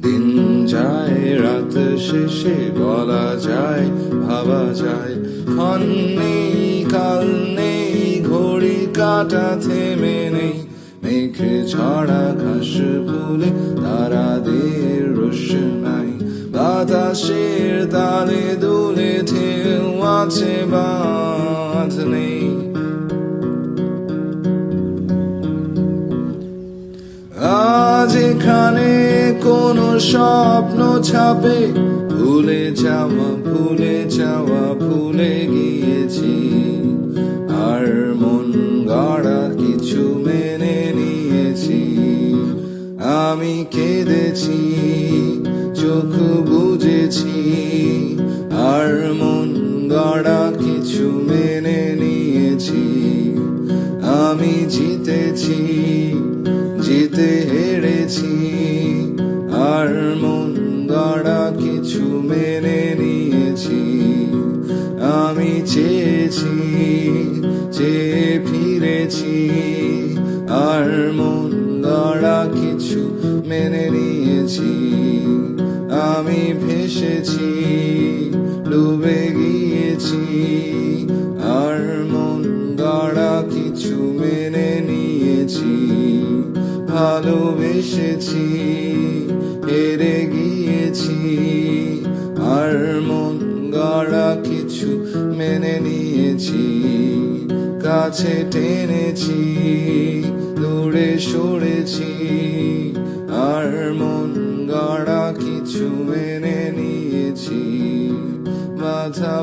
দিন যায় রাত শেষে বলা যায় ভাবা যায় ক্ষণ নেই কাল নেই ঘড়ি কাটা থেমে নেই মেঘে ঝরা ঘাস ফুলে তারাদের রোশনাই বাতাসের তালে দুলে ঢেউ আছে বাঁধ নেই আজ এখানে কোন স্বপ্ন ছাপে ভুলে যাওয়া ভুলে গিয়েছি আর মন গড়া কিছু মেনে নিয়েছি আমি কেঁদেছি চোখ বুঝেছি আর মন গড়া কিছু মেনে নিয়েছি আমি জিতেছি জিতে হেরেছি আর মন গড়া কিছু মেনে নিয়েছি আমি চেয়েছি চেয়ে ফিরেছি আর মন গড়া কিছু মেনে নিয়েছি আমি ভেসেছি ডুবে গিয়েছি আর মন গড়া কিছু মেনে নিয়েছি ভালোবেসেছি হেরে গিয়েছি আর মন গড়া কিছু মেনে নিয়েছি কাছে টেনেছি দূরে সরেছি আর মন গড়া কিছু মেনে নিয়েছি বাধা